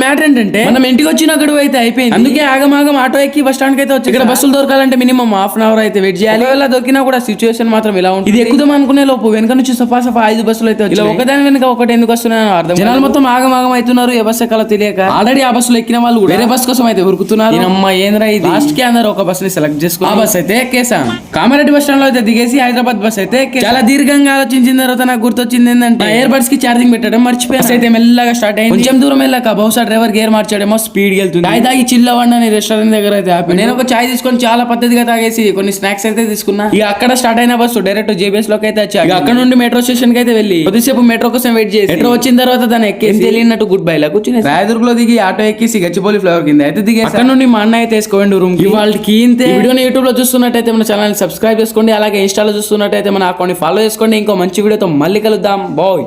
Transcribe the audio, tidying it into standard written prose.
Matter ఏంటంటే మనం ఇంటికి వచ్చిన గడువు అయితే అయిపోయింది. అందుకే ఆగమాగం ఆటో ఎక్కి బస్ స్టాండ్ కి అయితే వచ్చి ఇక్కడ బస్సులు దొరకాలంటే మినిమం హాఫ్ అన్ అవర్ అయితే వెయిట్ చేయాలి. ఒకవేళ దొరికినా కూడా సిచువేషన్ మాత్రం ఇలా ఉంటుంది. ఇది ఎక్కుదాం అనుకునే లోపు వెనక నుంచి సఫా 5 బస్సులు అయితే వచ్చి ఒకదాని వెనక ఒకటి ఎందుకు వస్తున్నాయో అర్థం. జనాలు మొత్తం ఆగమాగం అవుతున్నారు. ఏ బస్ ఎక్కాలో తెలియక ఆల్రెడీ ఆ బస్సులో ఎక్కిన వాళ్ళు కూడా వేరే బస్ కోసం అయితే ఉరుకుతున్నారు. అమ్మ ఏంద్రా ఇది. లాస్ట్ కి అందరూ ఒక బస్ ని సెలెక్ట్ చేసుకుని ఆ బస్ అయితే ఎక్కేసాం. కామారెడ్డి బస్ స్టాండ్ లో అయితే దిగేసి హైదరాబాద్ బస్ అయితే చాలా దీర్ఘంగా ఆలోచించిన తర్వాత నాకు గుర్తొచ్చింది ఏంటంటే ఇయర్ బడ్స్ కి ఛార్జింగ్ పెట్టడం మర్చిపోయాను. బస్ అయితే మెల్లగా స్టార్ట్ అయింది. కొంచెం దూరం వెళ్ళాక బహుశా డ్రైవర్ గేర్ మార్చాడేమో స్పీడ్ వెళ్తుంది. చాయ్ తాగి చిల్లవండి అని రెస్టారెంట్ దగ్గర అయితే ఆపి నేను ఒక చాయ్ తీసుకొని చాలా పద్ధతిగా తాగేసి కొన్ని స్నాక్స్ అయితే తీసుకున్నా. ఇక అక్కడ స్టార్ట్ అయిన బస్సు డైరెక్ట్ జేబీఎస్ లోకి అయితే వచ్చా. అక్కడ నుండి మెట్రో స్టేషన్ కి అయితే వెళ్ళి కొద్దిసేపు మెట్రో కోసం వెయిట్ చేసి మెట్రో వచ్చిన తర్వాత దాన్ని ఎక్కేసి తెలియనట్టు గుడ్ బై లా కూర్చుని రాయదుర్గ్ లో దిగి ఆటో ఎక్కేసి గచ్చిపోలి ఫ్లవర్ కింద అయితే దిగి అక్కడ నుండి మా అన్న అయితే వేసుకోండి రూమ్ కి. వాళ్ళకి ఇంతే. వీడియోని యూట్యూబ్ లో చూస్తున్నట్టయితే మన ఛానల్ సబ్స్క్రైబ్ చేసుకోండి. అలాగే ఇన్స్టాలో చూస్తున్నట్టయితే మన అకౌంట్ ఫాలో చేసుకోండి. ఇంకో మంచి వీడియోతో మళ్ళీ కలుద్దాం. బాయ్.